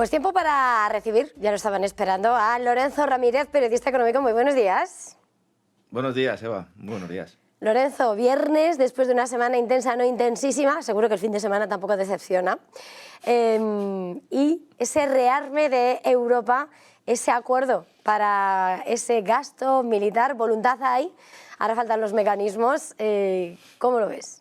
Pues tiempo para recibir, ya lo estaban esperando, a Lorenzo Ramírez, periodista económico. Muy buenos días. Buenos días, Eva. Muy buenos días. Lorenzo, viernes, después de una semana intensa, no intensísima, seguro que el fin de semana tampoco decepciona. Y ese rearme de Europa, ese acuerdo para ese gasto militar, voluntad hay, ahora faltan los mecanismos. ¿Cómo lo ves?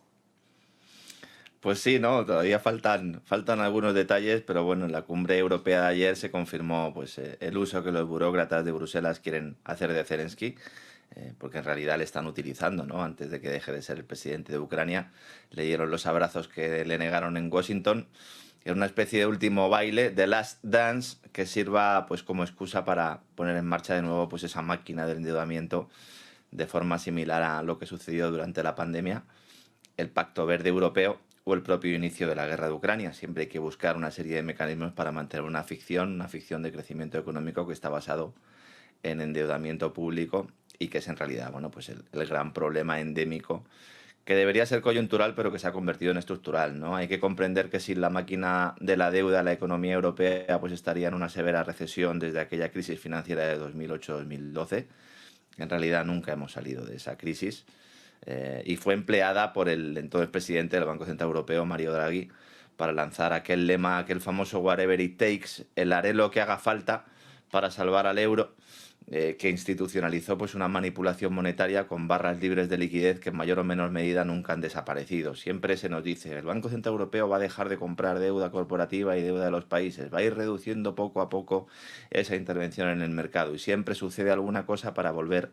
Pues sí, ¿no? Todavía faltan algunos detalles, pero bueno, en la cumbre europea de ayer se confirmó pues, el uso que los burócratas de Bruselas quieren hacer de Zelensky, porque en realidad le están utilizando, ¿no? Antes de que deje de ser el presidente de Ucrania, le dieron los abrazos que le negaron en Washington. Es una especie de último baile, de last dance, que sirva pues como excusa para poner en marcha de nuevo pues esa máquina del endeudamiento de forma similar a lo que sucedió durante la pandemia, el Pacto Verde Europeo o el propio inicio de la guerra de Ucrania. Siempre hay que buscar una serie de mecanismos para mantener una ficción de crecimiento económico que está basado en endeudamiento público y que es en realidad, bueno, pues el gran problema endémico que debería ser coyuntural pero que se ha convertido en estructural, ¿no? Hay que comprender que sin la máquina de la deuda la economía europea pues estaría en una severa recesión desde aquella crisis financiera de 2008-2012. En realidad nunca hemos salido de esa crisis. Y fue empleada por el entonces presidente del Banco Central Europeo, Mario Draghi, para lanzar aquel lema, aquel famoso whatever it takes, el haré lo que haga falta para salvar al euro, que institucionalizó pues una manipulación monetaria con barras libres de liquidez que en mayor o menor medida nunca han desaparecido. Siempre se nos dice, el Banco Central Europeo va a dejar de comprar deuda corporativa y deuda de los países, va a ir reduciendo poco a poco esa intervención en el mercado y siempre sucede alguna cosa para volver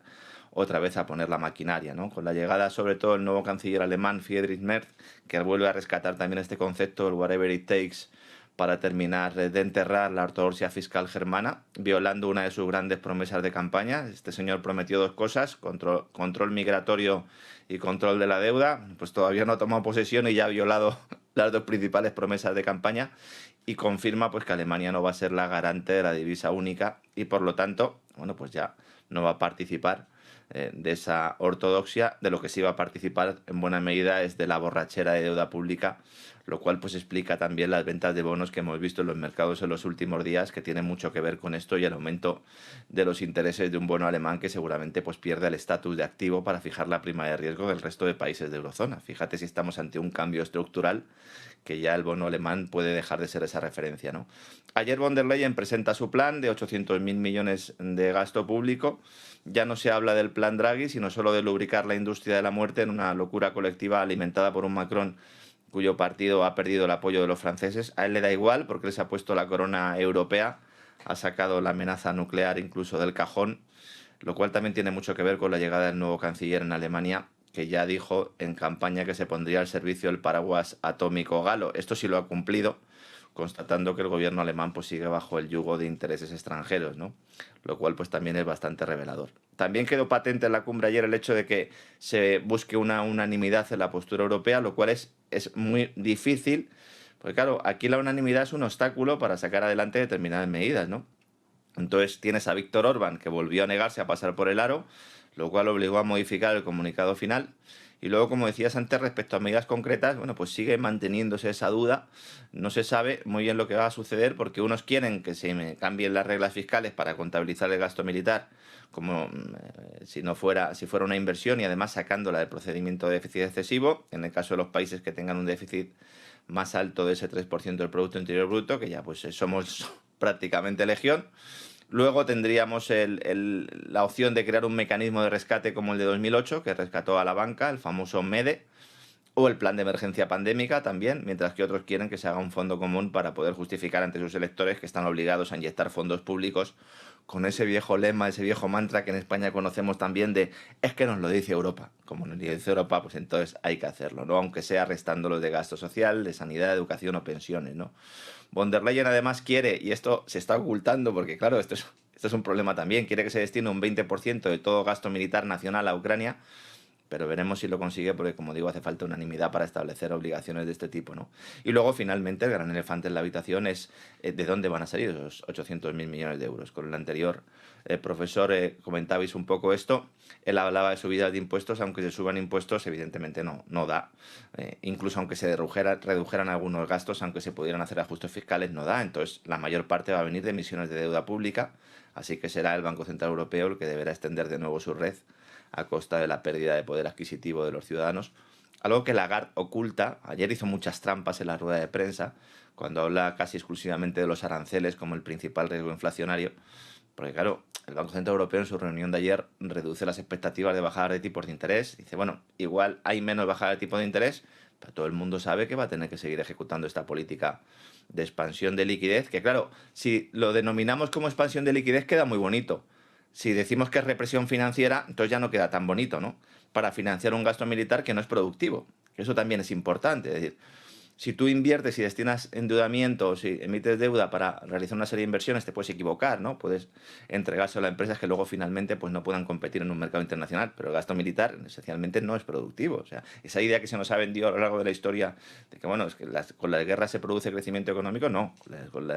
otra vez a poner la maquinaria, ¿no? Con la llegada sobre todo del nuevo canciller alemán Friedrich Merz, que vuelve a rescatar también este concepto, el whatever it takes, para terminar de enterrar la ortodoxia fiscal germana, violando una de sus grandes promesas de campaña. Este señor prometió dos cosas, control migratorio y control de la deuda. Pues todavía no ha tomado posesión y ya ha violado las dos principales promesas de campaña y confirma pues que Alemania no va a ser la garante de la divisa única y por lo tanto, bueno, pues ya no va a participar de esa ortodoxia. De lo que sí va a participar en buena medida es de la borrachera de deuda pública, lo cual pues explica también las ventas de bonos que hemos visto en los mercados en los últimos días, que tienen mucho que ver con esto y el aumento de los intereses de un bono alemán que seguramente pues pierde el estatus de activo para fijar la prima de riesgo del resto de países de eurozona. Fíjate si estamos ante un cambio estructural que ya el bono alemán puede dejar de ser esa referencia, ¿no? Ayer von der Leyen presenta su plan de 800.000 millones de gasto público. Ya no se habla del plan Draghi, sino solo de lubricar la industria de la muerte en una locura colectiva alimentada por un Macron cuyo partido ha perdido el apoyo de los franceses. A él le da igual porque él se ha puesto la corona europea, ha sacado la amenaza nuclear incluso del cajón, lo cual también tiene mucho que ver con la llegada del nuevo canciller en Alemania, que ya dijo en campaña que se pondría al servicio del paraguas atómico galo. Esto sí lo ha cumplido, constatando que el gobierno alemán pues sigue bajo el yugo de intereses extranjeros, ¿no? Lo cual pues también es bastante revelador. También quedó patente en la cumbre ayer el hecho de que se busque una unanimidad en la postura europea, lo cual es muy difícil, porque claro, aquí la unanimidad es un obstáculo para sacar adelante determinadas medidas, ¿no? Entonces tienes a Víctor Orbán, que volvió a negarse a pasar por el aro, lo cual obligó a modificar el comunicado final. Y luego, como decías antes, respecto a medidas concretas, bueno, pues sigue manteniéndose esa duda. No se sabe muy bien lo que va a suceder porque unos quieren que se cambien las reglas fiscales para contabilizar el gasto militar como si fuera una inversión y además sacándola del procedimiento de déficit excesivo, en el caso de los países que tengan un déficit más alto de ese 3% del Producto Interior Bruto, que ya pues somos prácticamente legión. Luego tendríamos la opción de crear un mecanismo de rescate como el de 2008, que rescató a la banca, el famoso MEDE, o el plan de emergencia pandémica también, mientras que otros quieren que se haga un fondo común para poder justificar ante sus electores que están obligados a inyectar fondos públicos con ese viejo lema, ese viejo mantra que en España conocemos también de es que nos lo dice Europa. Como nos lo dice Europa, pues entonces hay que hacerlo, ¿no? Aunque sea restándolo de gasto social, de sanidad, de educación o pensiones, ¿no? Von der Leyen además quiere, y esto se está ocultando porque claro, esto es un problema también, quiere que se destine un 20% de todo gasto militar nacional a Ucrania, pero veremos si lo consigue porque, como digo, hace falta unanimidad para establecer obligaciones de este tipo, ¿no? Y luego, finalmente, el gran elefante en la habitación es de dónde van a salir esos 800.000 millones de euros. Con el anterior profesor comentabais un poco esto. Él hablaba de subidas de impuestos, aunque se suban impuestos, evidentemente no da. Incluso aunque se redujeran algunos gastos, aunque se pudieran hacer ajustes fiscales, no da. Entonces, la mayor parte va a venir de emisiones de deuda pública, así que será el Banco Central Europeo el que deberá extender de nuevo su red a costa de la pérdida de poder adquisitivo de los ciudadanos. Algo que Lagarde oculta. Ayer hizo muchas trampas en la rueda de prensa, cuando habla casi exclusivamente de los aranceles como el principal riesgo inflacionario. Porque claro, el Banco Central Europeo en su reunión de ayer reduce las expectativas de bajada de tipos de interés. Dice, bueno, igual hay menos bajada de tipo de interés, pero todo el mundo sabe que va a tener que seguir ejecutando esta política de expansión de liquidez, que claro, si lo denominamos como expansión de liquidez queda muy bonito. Si decimos que es represión financiera, entonces ya no queda tan bonito, ¿no? Para financiar un gasto militar que no es productivo. Eso también es importante. Es decir, si tú inviertes y destinas endeudamiento, o si emites deuda para realizar una serie de inversiones, te puedes equivocar, ¿no? Puedes entregárselo a empresas que luego finalmente pues, no puedan competir en un mercado internacional, pero el gasto militar esencialmente no es productivo. O sea, esa idea que se nos ha vendido a lo largo de la historia de que, bueno, es que con las guerras se produce crecimiento económico, no. Con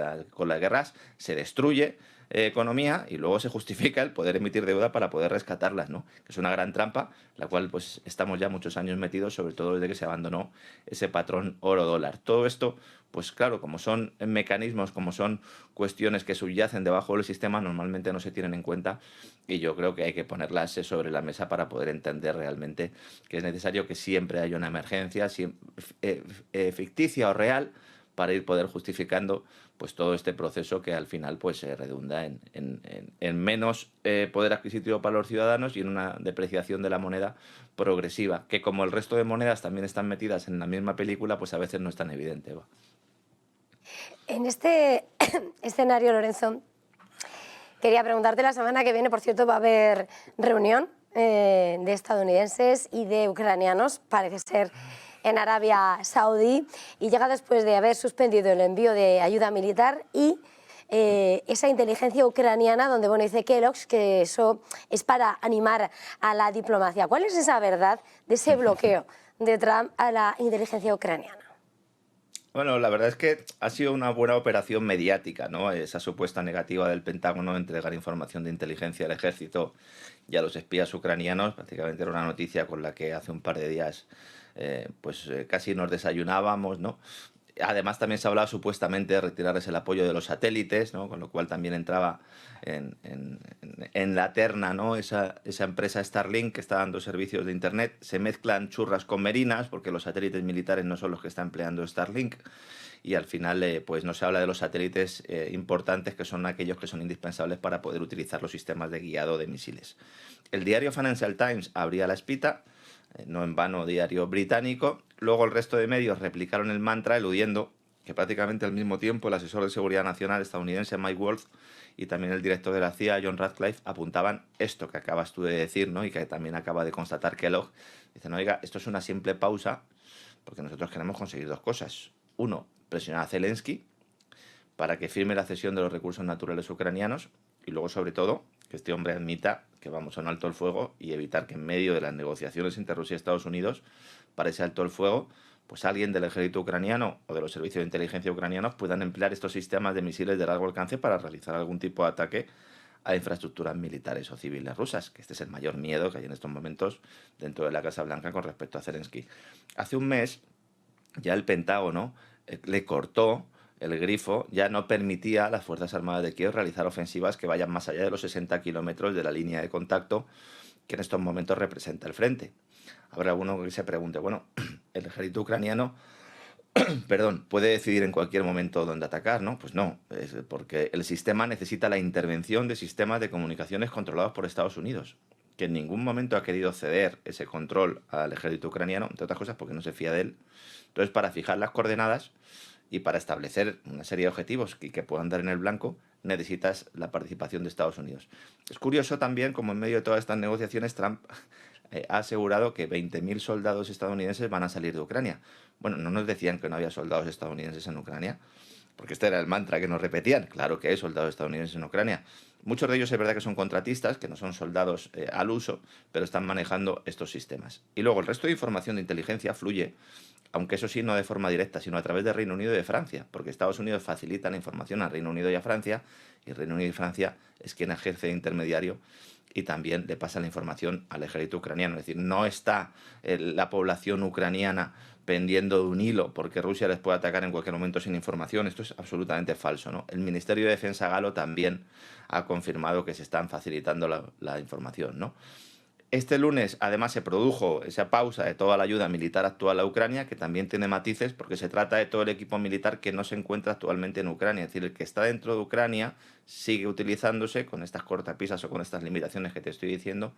las guerras se destruye economía y luego se justifica el poder emitir deuda para poder rescatarlas, ¿no? Que es una gran trampa, la cual pues estamos ya muchos años metidos, sobre todo desde que se abandonó ese patrón oro-dólar. Todo esto, pues claro, como son mecanismos, como son cuestiones que subyacen debajo del sistema, normalmente no se tienen en cuenta y yo creo que hay que ponerlas sobre la mesa para poder entender realmente que es necesario que siempre haya una emergencia ficticia o real para ir poder justificando pues todo este proceso que al final pues redunda en menos poder adquisitivo para los ciudadanos y en una depreciación de la moneda progresiva, que como el resto de monedas también están metidas en la misma película, pues a veces no es tan evidente. ¿Va? En este escenario, Lorenzo, quería preguntarte, la semana que viene, por cierto, va a haber reunión de estadounidenses y de ucranianos, parece ser en Arabia Saudí, y llega después de haber suspendido el envío de ayuda militar y esa inteligencia ucraniana donde bueno, dice Kellogg's que eso es para animar a la diplomacia. ¿Cuál es esa verdad de ese bloqueo de Trump a la inteligencia ucraniana? Bueno, la verdad es que ha sido una buena operación mediática, ¿no? Esa supuesta negativa del Pentágono de entregar información de inteligencia al ejército y a los espías ucranianos. Prácticamente era una noticia con la que hace un par de días casi nos desayunábamos, ¿no? Además también se hablaba supuestamente de retirarles el apoyo de los satélites, ¿no? Con lo cual también entraba en la terna, ¿no? Esa empresa Starlink que está dando servicios de internet. Se mezclan churras con merinas porque los satélites militares no son los que está empleando Starlink y al final pues no se habla de los satélites importantes, que son aquellos que son indispensables para poder utilizar los sistemas de guiado de misiles. El diario Financial Times abría la espita, no en vano diario británico. Luego el resto de medios replicaron el mantra, eludiendo que prácticamente al mismo tiempo el asesor de seguridad nacional estadounidense Mike Waltz y también el director de la CIA John Ratcliffe apuntaban esto que acabas tú de decir, ¿no? Y que también acaba de constatar Kellogg. Dicen, oiga, esto es una simple pausa porque nosotros queremos conseguir dos cosas. Uno, presionar a Zelensky para que firme la cesión de los recursos naturales ucranianos y luego, sobre todo, que este hombre admita que vamos a un alto el fuego y evitar que en medio de las negociaciones entre Rusia y Estados Unidos para ese alto el fuego, pues alguien del ejército ucraniano o de los servicios de inteligencia ucranianos puedan emplear estos sistemas de misiles de largo alcance para realizar algún tipo de ataque a infraestructuras militares o civiles rusas, que este es el mayor miedo que hay en estos momentos dentro de la Casa Blanca con respecto a Zelensky. Hace un mes ya el Pentágono le cortó el grifo, ya no permitía a las Fuerzas Armadas de Kiev realizar ofensivas que vayan más allá de los 60 kilómetros de la línea de contacto que en estos momentos representa el frente. Habrá alguno que se pregunte, bueno, el ejército ucraniano puede decidir en cualquier momento dónde atacar, ¿no? Pues no, es porque el sistema necesita la intervención de sistemas de comunicaciones controlados por Estados Unidos, que en ningún momento ha querido ceder ese control al ejército ucraniano, entre otras cosas porque no se fía de él. Entonces, para fijar las coordenadas y para establecer una serie de objetivos que puedan dar en el blanco, necesitas la participación de Estados Unidos. Es curioso también como en medio de todas estas negociaciones Trump ha asegurado que 20.000 soldados estadounidenses van a salir de Ucrania. Bueno, no nos decían que no había soldados estadounidenses en Ucrania. porque este era el mantra que nos repetían. Claro que hay soldados estadounidenses en Ucrania. Muchos de ellos es verdad que son contratistas, que no son soldados al uso, pero están manejando estos sistemas. Y luego el resto de información de inteligencia fluye, aunque eso sí no de forma directa, sino a través de Reino Unido y de Francia, porque Estados Unidos facilita la información a Reino Unido y a Francia, y Reino Unido y Francia es quien ejerce de intermediario y también le pasa la información al ejército ucraniano. Es decir, no está la población ucraniana pendiendo de un hilo porque Rusia les puede atacar en cualquier momento sin información. Esto es absolutamente falso, ¿no? El Ministerio de Defensa galo también ha confirmado que se están facilitando la información, ¿no? Este lunes, además, se produjo esa pausa de toda la ayuda militar actual a Ucrania, que también tiene matices, porque se trata de todo el equipo militar que no se encuentra actualmente en Ucrania. Es decir, el que está dentro de Ucrania sigue utilizándose con estas cortapisas o con estas limitaciones que te estoy diciendo,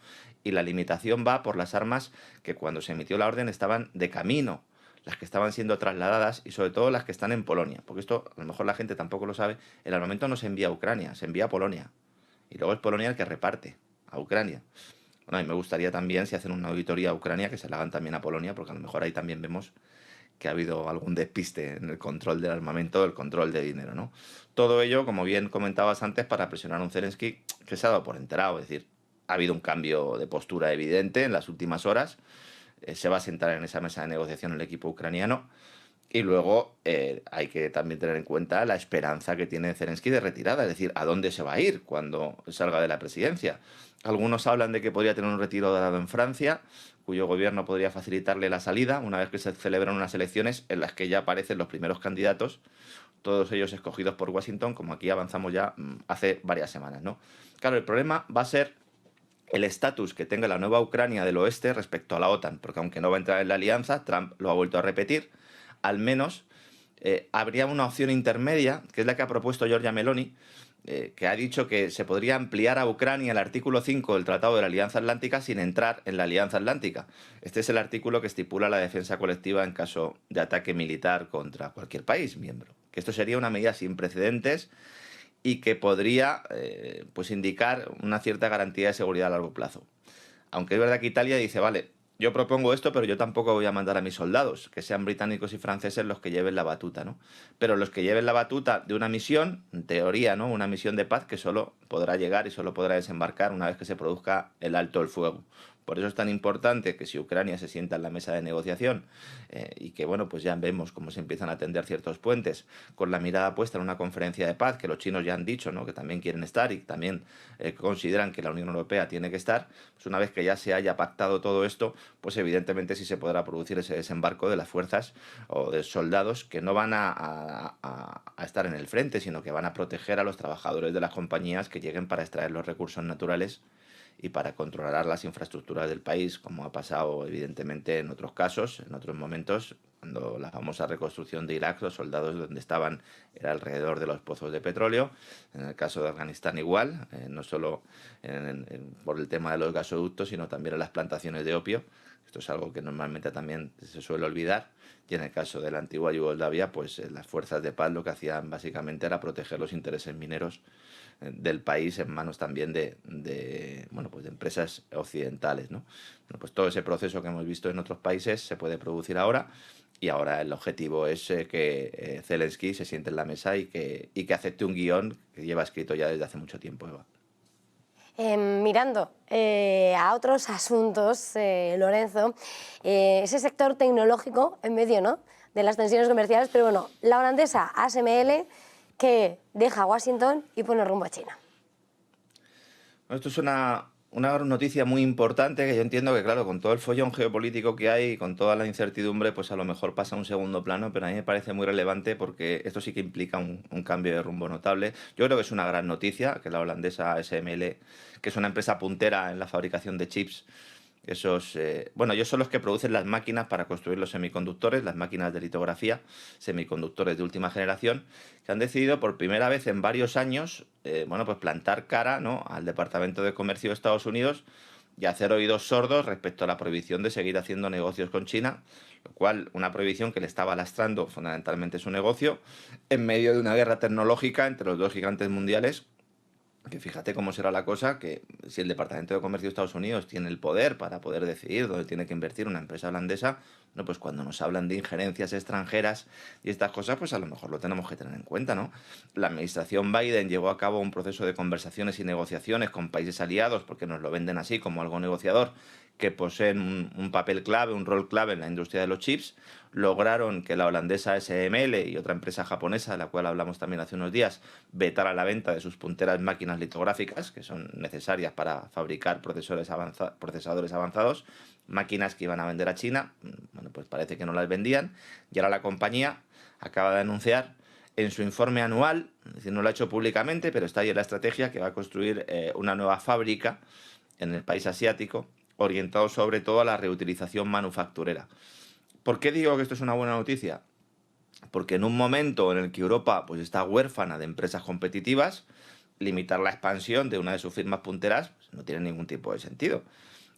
y la limitación va por las armas que cuando se emitió la orden estaban de camino, las que estaban siendo trasladadas y sobre todo las que están en Polonia. Porque esto, a lo mejor la gente tampoco lo sabe, el armamento no se envía a Ucrania, se envía a Polonia. Y luego es Polonia el que reparte a Ucrania. Bueno, a mí me gustaría también, si hacen una auditoría a Ucrania, que se la hagan también a Polonia, porque a lo mejor ahí también vemos que ha habido algún despiste en el control del armamento, el control de dinero, ¿no? Todo ello, como bien comentabas antes, para presionar a un Zelensky que se ha dado por enterado. Es decir, ha habido un cambio de postura evidente en las últimas horas. Se va a sentar en esa mesa de negociación el equipo ucraniano. Y luego hay que también tener en cuenta la esperanza que tiene Zelensky de retirada, es decir, a dónde se va a ir cuando salga de la presidencia. Algunos hablan de que podría tener un retiro dado en Francia, cuyo gobierno podría facilitarle la salida una vez que se celebran unas elecciones en las que ya aparecen los primeros candidatos, todos ellos escogidos por Washington, como aquí avanzamos ya hace varias semanas, ¿no? Claro, el problema va a ser el estatus que tenga la nueva Ucrania del oeste respecto a la OTAN, porque aunque no va a entrar en la alianza, Trump lo ha vuelto a repetir, al menos habría una opción intermedia, que es la que ha propuesto Giorgia Meloni, que ha dicho que se podría ampliar a Ucrania el artículo 5 del Tratado de la Alianza Atlántica sin entrar en la Alianza Atlántica. Este es el artículo que estipula la defensa colectiva en caso de ataque militar contra cualquier país miembro. Que esto sería una medida sin precedentes y que podría pues indicar una cierta garantía de seguridad a largo plazo. Aunque es verdad que Italia dice, vale, yo propongo esto, pero yo tampoco voy a mandar a mis soldados, que sean británicos y franceses los que lleven la batuta, ¿no? Pero los que lleven la batuta de una misión, en teoría, ¿no? Una misión de paz que solo podrá llegar y solo podrá desembarcar una vez que se produzca el alto el fuego. Por eso es tan importante que si Ucrania se sienta en la mesa de negociación y que, bueno, pues ya vemos cómo se empiezan a tender ciertos puentes con la mirada puesta en una conferencia de paz, que los chinos ya han dicho, ¿no? Que también quieren estar y también consideran que la Unión Europea tiene que estar, pues una vez que ya se haya pactado todo esto, pues evidentemente sí se podrá producir ese desembarco de las fuerzas o de soldados que no van a estar en el frente, sino que van a proteger a los trabajadores de las compañías que lleguen para extraer los recursos naturales y para controlar las infraestructuras del país, como ha pasado evidentemente en otros casos, en otros momentos, cuando la famosa reconstrucción de Irak, los soldados donde estaban era alrededor de los pozos de petróleo. En el caso de Afganistán igual, no solo por el tema de los gasoductos, sino también en las plantaciones de opio. Esto es algo que normalmente también se suele olvidar. Y en el caso de la antigua Yugoslavia, pues las fuerzas de paz lo que hacían básicamente era proteger los intereses mineros del país en manos también bueno, pues de empresas occidentales, ¿no? Bueno, pues todo ese proceso que hemos visto en otros países se puede producir ahora y ahora el objetivo es que Zelensky se siente en la mesa y que acepte un guión que lleva escrito ya desde hace mucho tiempo, Eva. Mirando a otros asuntos, Lorenzo, ese sector tecnológico en medio, ¿no?, de las tensiones comerciales, pero bueno, la holandesa ASML que deja Washington y pone rumbo a China. Esto es una noticia muy importante que yo entiendo que, claro, con todo el follón geopolítico que hay y con toda la incertidumbre, pues a lo mejor pasa a un segundo plano, pero a mí me parece muy relevante porque esto sí que implica un cambio de rumbo notable. Yo creo que es una gran noticia que la holandesa ASML, que es una empresa puntera en la fabricación de chips, bueno, ellos son los que producen las máquinas para construir los semiconductores, las máquinas de litografía, semiconductores de última generación, que han decidido por primera vez en varios años, bueno, pues plantar cara, ¿no?, al Departamento de Comercio de Estados Unidos y hacer oídos sordos respecto a la prohibición de seguir haciendo negocios con China, lo cual, una prohibición que le estaba lastrando fundamentalmente su negocio en medio de una guerra tecnológica entre los dos gigantes mundiales. Que fíjate cómo será la cosa, que si el Departamento de Comercio de Estados Unidos tiene el poder para poder decidir dónde tiene que invertir una empresa holandesa, No, pues cuando nos hablan de injerencias extranjeras y estas cosas, pues a lo mejor lo tenemos que tener en cuenta, ¿no? La administración Biden llevó a cabo un proceso de conversaciones y negociaciones con países aliados, porque nos lo venden así como algo negociador, que poseen un papel clave, un rol clave en la industria de los chips. Lograron que la holandesa SML y otra empresa japonesa, de la cual hablamos también hace unos días, vetara la venta de sus punteras máquinas litográficas, que son necesarias para fabricar procesadores avanzados, máquinas que iban a vender a China. Bueno, pues parece que no las vendían, y ahora la compañía acaba de anunciar en su informe anual, es decir, no lo ha hecho públicamente, pero está ahí en la estrategia, que va a construir una nueva fábrica en el país asiático, orientado sobre todo a la reutilización manufacturera. ¿Por qué digo que esto es una buena noticia? Porque en un momento en el que Europa pues, está huérfana de empresas competitivas, limitar la expansión de una de sus firmas punteras pues, no tiene ningún tipo de sentido.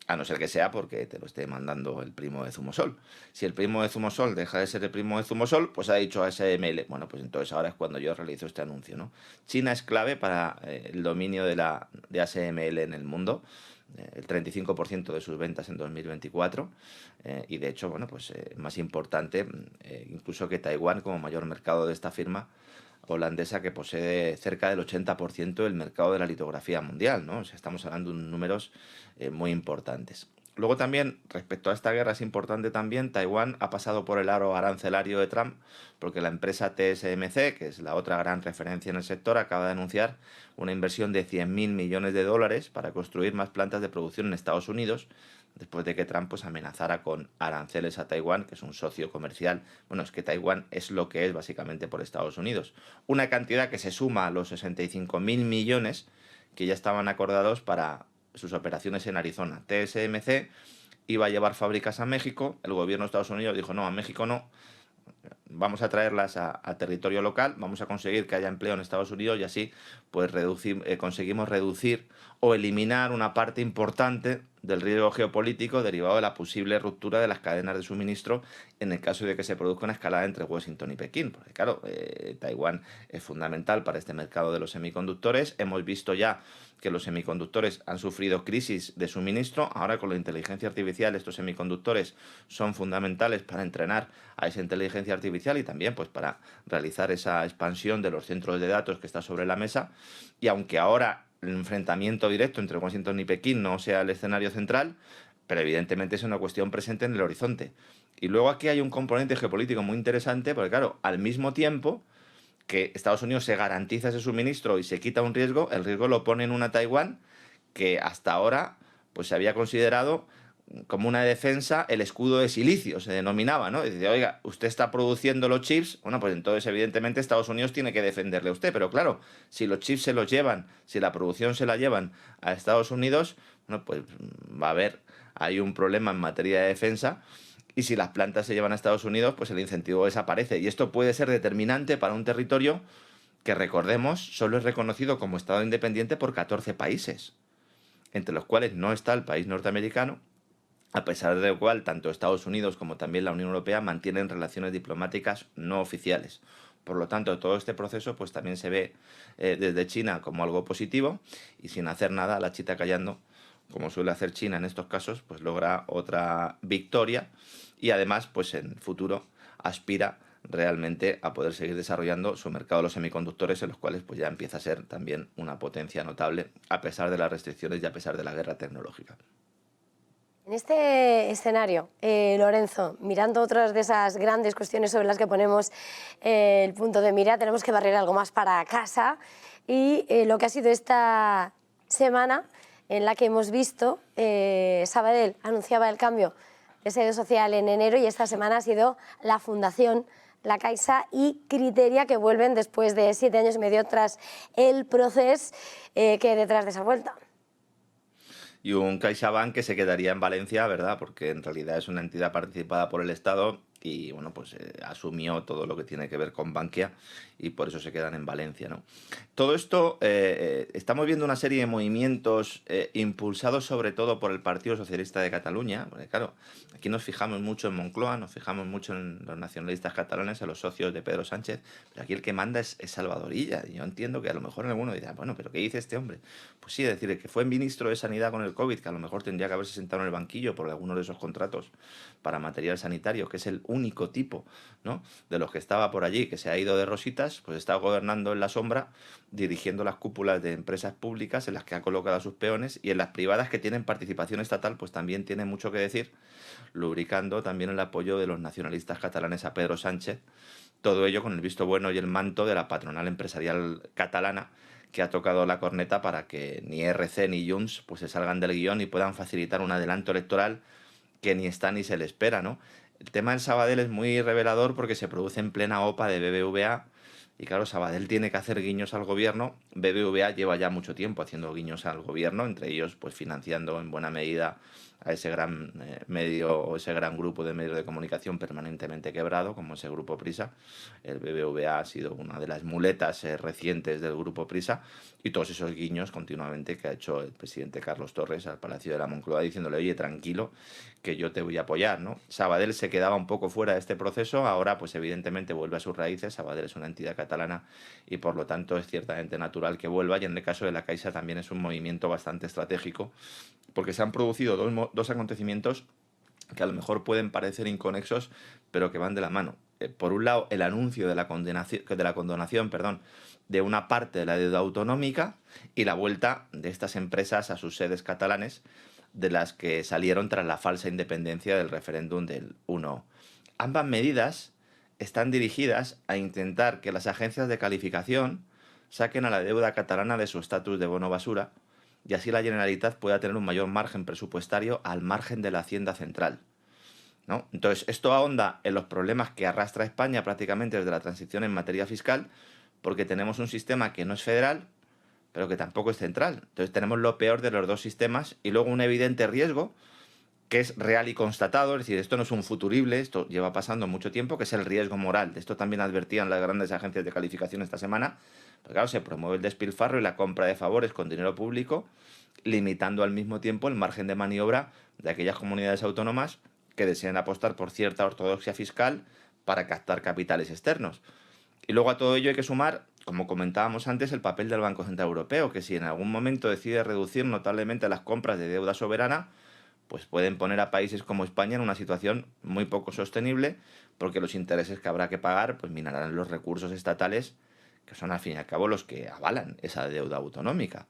A no ser que sea porque te lo esté mandando el primo de Zumosol. Si el primo de Zumosol deja de ser el primo de Zumosol, pues ha dicho a SML. Bueno, pues entonces ahora es cuando yo realizo este anuncio, ¿no? China es clave para el dominio de ASML en el mundo. El 35% de sus ventas en 2024 y de hecho, bueno, pues más importante incluso que Taiwán como mayor mercado de esta firma holandesa, que posee cerca del 80% del mercado de la litografía mundial, ¿no? O sea, estamos hablando de números muy importantes. Luego también, respecto a esta guerra, es importante también, Taiwán ha pasado por el aro arancelario de Trump, porque la empresa TSMC, que es la otra gran referencia en el sector, acaba de anunciar una inversión de 100.000 millones de dólares para construir más plantas de producción en Estados Unidos, después de que Trump pues, amenazara con aranceles a Taiwán, que es un socio comercial. Bueno, es que Taiwán es lo que es básicamente por Estados Unidos. Una cantidad que se suma a los 65.000 millones que ya estaban acordados para sus operaciones en Arizona. TSMC iba a llevar fábricas a México, el gobierno de Estados Unidos dijo, no, a México no, vamos a traerlas a territorio local, vamos a conseguir que haya empleo en Estados Unidos y así pues conseguimos reducir o eliminar una parte importante del riesgo geopolítico derivado de la posible ruptura de las cadenas de suministro en el caso de que se produzca una escalada entre Washington y Pekín. Porque claro, Taiwán es fundamental para este mercado de los semiconductores. Hemos visto ya que los semiconductores han sufrido crisis de suministro. Ahora con la inteligencia artificial estos semiconductores son fundamentales para entrenar a esa inteligencia artificial y también pues para realizar esa expansión de los centros de datos que está sobre la mesa. Y aunque ahora el enfrentamiento directo entre Washington y Pekín no sea el escenario central, pero evidentemente es una cuestión presente en el horizonte. Y luego aquí hay un componente geopolítico muy interesante, porque claro, al mismo tiempo que Estados Unidos se garantiza ese suministro y se quita un riesgo, el riesgo lo pone en una Taiwán que hasta ahora pues se había considerado como una defensa el escudo de silicio, se denominaba, ¿no? Dice, oiga, usted está produciendo los chips, bueno, pues entonces evidentemente Estados Unidos tiene que defenderle a usted, pero claro, si los chips se los llevan, si la producción se la llevan a Estados Unidos, bueno, pues va a haber ahí un problema en materia de defensa. Y si las plantas se llevan a Estados Unidos, pues el incentivo desaparece. Y esto puede ser determinante para un territorio que, recordemos, solo es reconocido como Estado independiente por 14 países, entre los cuales no está el país norteamericano, a pesar de lo cual tanto Estados Unidos como también la Unión Europea mantienen relaciones diplomáticas no oficiales. Por lo tanto, todo este proceso pues también se ve desde China como algo positivo y sin hacer nada, la chita callando, como suele hacer China en estos casos, pues logra otra victoria y además pues en el futuro aspira realmente a poder seguir desarrollando su mercado de los semiconductores, en los cuales pues ya empieza a ser también una potencia notable a pesar de las restricciones y a pesar de la guerra tecnológica. En este escenario, Lorenzo, mirando otras de esas grandes cuestiones sobre las que ponemos el punto de mira, tenemos que barrer algo más para casa y lo que ha sido esta semana en la que hemos visto, Sabadell anunciaba el cambio de sede social en enero y esta semana ha sido la Fundación La Caixa y Criteria, que vuelven después de 7 años y medio tras el proceso que hay detrás de esa vuelta. Y un CaixaBank que se quedaría en Valencia, ¿verdad? Porque en realidad es una entidad participada por el Estado y bueno, pues asumió todo lo que tiene que ver con Bankia y por eso se quedan en Valencia, ¿no? Todo esto, estamos viendo una serie de movimientos impulsados sobre todo por el Partido Socialista de Cataluña, porque claro, aquí nos fijamos mucho en Moncloa, nos fijamos mucho en los nacionalistas catalanes, en los socios de Pedro Sánchez, pero aquí el que manda es Salvador Illa, y yo entiendo que a lo mejor alguno dirá, bueno, pero ¿qué dice este hombre? Pues sí, es decir, que fue ministro de Sanidad con el COVID, que a lo mejor tendría que haberse sentado en el banquillo por alguno de esos contratos para material sanitario, que es el único tipo, ¿no?, de los que estaba por allí, que se ha ido de rositas, pues está gobernando en la sombra, dirigiendo las cúpulas de empresas públicas en las que ha colocado a sus peones, y en las privadas que tienen participación estatal, pues también tiene mucho que decir, lubricando también el apoyo de los nacionalistas catalanes a Pedro Sánchez, todo ello con el visto bueno y el manto de la patronal empresarial catalana, que ha tocado la corneta para que ni RC ni Junts pues se salgan del guión y puedan facilitar un adelanto electoral que ni está ni se le espera, ¿no? El tema del Sabadell es muy revelador porque se produce en plena OPA de BBVA y claro, Sabadell tiene que hacer guiños al gobierno. BBVA lleva ya mucho tiempo haciendo guiños al gobierno, entre ellos pues financiando en buena medida a ese gran medio o ese gran grupo de medios de comunicación permanentemente quebrado, como ese Grupo Prisa. El BBVA ha sido una de las muletas recientes del Grupo Prisa, y todos esos guiños continuamente que ha hecho el presidente Carlos Torres al Palacio de la Moncloa diciéndole, oye, tranquilo, que yo te voy a apoyar, ¿no? Sabadell se quedaba un poco fuera de este proceso, ahora pues evidentemente vuelve a sus raíces. Sabadell es una entidad catalana y por lo tanto es ciertamente natural que vuelva, y en el caso de la Caixa también es un movimiento bastante estratégico, porque se han producido dos acontecimientos que a lo mejor pueden parecer inconexos, pero que van de la mano. Por un lado, el anuncio de la condonación, de una parte de la deuda autonómica, y la vuelta de estas empresas a sus sedes catalanes, de las que salieron tras la falsa independencia del referéndum del 1. Ambas medidas están dirigidas a intentar que las agencias de calificación saquen a la deuda catalana de su estatus de bono basura, y así la Generalitat pueda tener un mayor margen presupuestario al margen de la Hacienda Central, ¿no? Entonces, esto ahonda en los problemas que arrastra España prácticamente desde la transición en materia fiscal, porque tenemos un sistema que no es federal, pero que tampoco es central. Entonces tenemos lo peor de los dos sistemas, y luego un evidente riesgo que es real y constatado, es decir, esto no es un futurible, esto lleva pasando mucho tiempo, que es el riesgo moral. De esto también advertían las grandes agencias de calificación esta semana. Pero claro, se promueve el despilfarro y la compra de favores con dinero público, limitando al mismo tiempo el margen de maniobra de aquellas comunidades autónomas que desean apostar por cierta ortodoxia fiscal para captar capitales externos. Y luego a todo ello hay que sumar, como comentábamos antes, el papel del Banco Central Europeo, que si en algún momento decide reducir notablemente las compras de deuda soberana, pues pueden poner a países como España en una situación muy poco sostenible, porque los intereses que habrá que pagar pues minarán los recursos estatales, que son al fin y al cabo los que avalan esa deuda autonómica.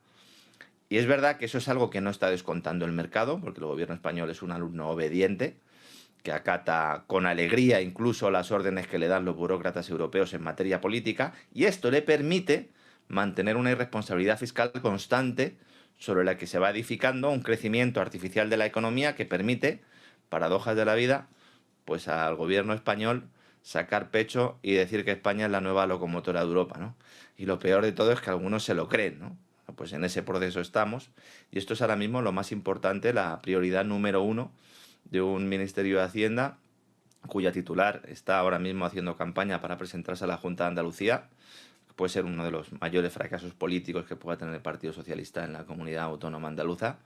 Y es verdad que eso es algo que no está descontando el mercado, porque el gobierno español es un alumno obediente, que acata con alegría incluso las órdenes que le dan los burócratas europeos en materia política, y esto le permite mantener una irresponsabilidad fiscal constante sobre la que se va edificando un crecimiento artificial de la economía que permite, paradojas de la vida, pues al gobierno español sacar pecho y decir que España es la nueva locomotora de Europa, ¿no? Y lo peor de todo es que algunos se lo creen, ¿no? Pues en ese proceso estamos, y esto es ahora mismo lo más importante, la prioridad número 1 de un Ministerio de Hacienda cuya titular está ahora mismo haciendo campaña para presentarse a la Junta de Andalucía. Puede ser uno de los mayores fracasos políticos que pueda tener el Partido Socialista en la comunidad autónoma andaluza,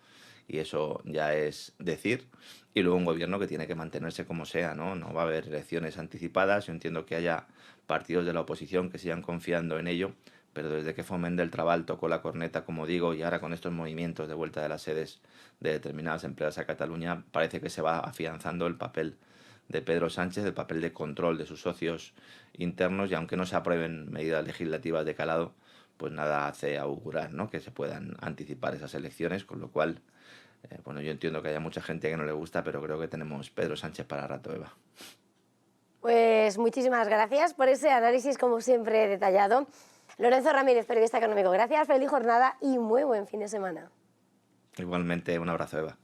y eso ya es decir. Y luego un gobierno que tiene que mantenerse como sea, ¿no? No va a haber elecciones anticipadas. Yo entiendo que haya partidos de la oposición que sigan confiando en ello, pero desde que Foment del Trabal tocó la corneta, como digo, y ahora con estos movimientos de vuelta de las sedes de determinadas empresas a Cataluña, parece que se va afianzando el papel de Pedro Sánchez, el papel de control de sus socios internos, y aunque no se aprueben medidas legislativas de calado, pues nada hace augurar, ¿no?, que se puedan anticipar esas elecciones, con lo cual, bueno, yo entiendo que haya mucha gente que no le gusta, pero creo que tenemos Pedro Sánchez para rato, Eva. Pues muchísimas gracias por ese análisis, como siempre, detallado. Lorenzo Ramírez, periodista económico, gracias, feliz jornada y muy buen fin de semana. Igualmente, un abrazo, Eva.